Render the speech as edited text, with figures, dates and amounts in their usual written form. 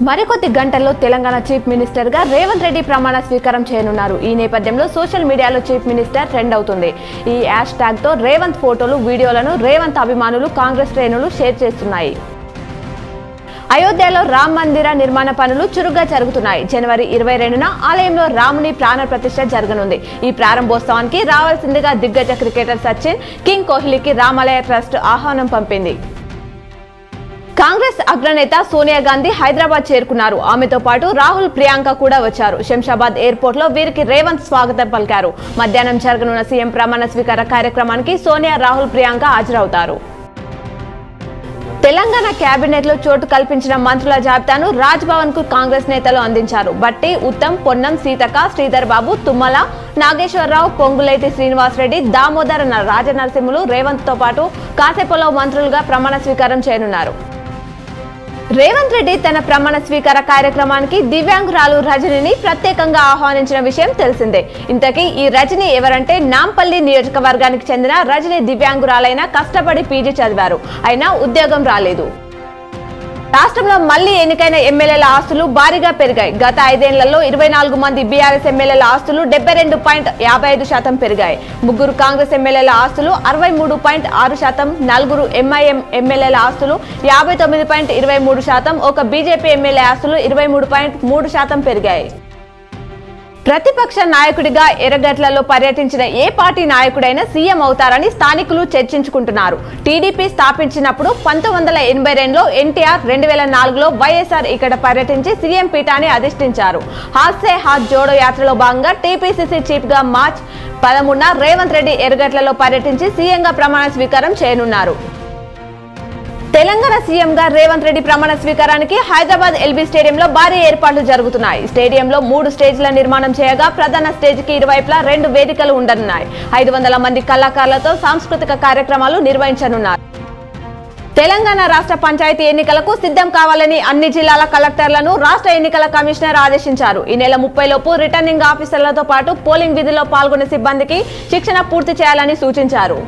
మరికొద్ది గంటల్లో Telangana chief minister గా రేవంత్ రెడ్డి ప్రమాణ స్వీకారం చేయనున్నారు. ఈ నేపథ్యంలో సోషల్ మీడియాలో చీఫ్ మినిస్టర్ ట్రెండ్ అవుతుంది. ఈ హ్యాష్ ట్యాగ్ తో రేవంత్ ఫోటోలు, వీడియోలను రేవంత్ అభిమానులు, కాంగ్రెస్ శ్రేణులు షేర్ చేస్తున్నాయి. అయోధ్యలో రామ మందిర నిర్మాణ పనులు చురుగ్గా జరుగుతున్నాయి. జనవరి 22న ఆలయంలో రాముని ప్రాణ ప్రతిష్ఠ జరగనుంది. ఈ ప్రారంభోత్సవానికి రావాల్సిందిగా దిగ్గజ క్రికెటర్ సచిన్, కింగ్ కోహ్లీకి రామాలయ ట్రస్ట్ ఆహ్వానం పంపింది. కాంగ్రెస్ అగ్రనేత సోనియా గాంధీ హైదరాబాద్ చేరుకున్నారు. ఆమెతో పాటు రాహుల్, ప్రియాంక కూడా వచ్చారు. శంషాబాద్ ఎయిర్పోర్ట్ లో వీరికి రేవంత్ స్వాగతం పలికారు. మధ్యాహ్నం జరగనున్న సీఎం ప్రమాణ స్వీకార కార్యక్రమానికి సోనియా, రాహుల్, ప్రియాంక హాజరవుతారు. తెలంగాణ కేబినెట్ లో చోటు కల్పించిన మంత్రుల జాబితాను రాజ్ భవన్ కు కాంగ్రెస్ నేతలు అందించారు. బట్టి, ఉత్తమ్, పొన్నం, సీతక్క, శ్రీధర్ బాబు, తుమ్మల నాగేశ్వరరావు, పొంగులేటి శ్రీనివాసరెడ్డి, దామోదర రాజనరసింహులు రేవంత్ తో పాటు కాసేపలో మంత్రులుగా ప్రమాణ స్వీకారం చేయనున్నారు. రేవంత్ రెడ్డి తన ప్రమాణ స్వీకార కార్యక్రమానికి దివ్యాంగురాలు రజనిని ప్రత్యేకంగా ఆహ్వానించిన విషయం తెలిసిందే. ఇంతకీ ఈ రజని ఎవరంటే, నాంపల్లి నియోజకవర్గానికి చెందిన రజని దివ్యాంగురాలైన కష్టపడి పీజీ చదివారు. అయినా ఉద్యోగం రాలేదు. రాష్ట్రంలో మళ్లీ ఎన్నికైన ఎమ్మెల్యేల ఆస్తులు భారీగా పెరిగాయి. గత 5 ఏళ్లలో 24 మంది బీఆర్ఎస్ ఎమ్మెల్యేల ఆస్తులు 72.55% పెరిగాయి. 3 కాంగ్రెస్ ఎమ్మెల్యేల ఆస్తులు 63.6%, 4 ఎంఐఎం ఎమ్మెల్యేల ఆస్తులు 59.23%, ఒక బీజేపీ ఎమ్మెల్యే ఆస్తులు 23.3% పెరిగాయి. ప్రతిపక్ష నాయకుడిగా ఎర్రగడ్డలలో పర్యటించిన ఏ పార్టీ నాయకుడైనా సీఎం అవుతారని స్థానికులు చర్చించుకుంటున్నారు. టీడీపీ స్థాపించినప్పుడు 1982లో ఎన్టీఆర్, 2004లో వైఎస్ఆర్ ఇక్కడ పర్యటించి సీఎం పీఠాన్ని అధిష్ఠించారు. హాత్ సే హాత్ జోడో యాత్రలో భాగంగా టీపీసీసీ చీఫ్ గా మార్చి 13న రేవంత్ రెడ్డి ఎర్రగడ్డలలో పర్యటించి సీఎంగా ప్రమాణ స్వీకారం చేయనున్నారు. తెలంగాణ సీఎంగా రేవంత్ రెడ్డి ప్రమాణ స్వీకారానికి హైదరాబాద్ ఎల్బీ స్టేడియంలో భారీ ఏర్పాట్లు జరుగుతున్నాయి. స్టేడియంలో 3 స్టేజ్ల నిర్మాణం చేయగా ప్రధాన స్టేజ్కి ఇరువైపులా 2 వేదికలు ఉండనున్నాయి. 500 మంది కళాకారులతో సాంస్కృతిక కార్యక్రమాలు నిర్వహించనున్నారు. తెలంగాణ రాష్ట్ర పంచాయతీ ఎన్నికలకు సిద్ధం కావాలని అన్ని జిల్లాల కలెక్టర్లను రాష్ట్ర ఎన్నికల కమిషనర్ ఆదేశించారు. ఈ నెల 30 లోపు రిటర్నింగ్ ఆఫీసర్లతో పాటు పోలింగ్ విధిలో పాల్గొనే సిబ్బందికి శిక్షణ పూర్తి చేయాలని సూచించారు.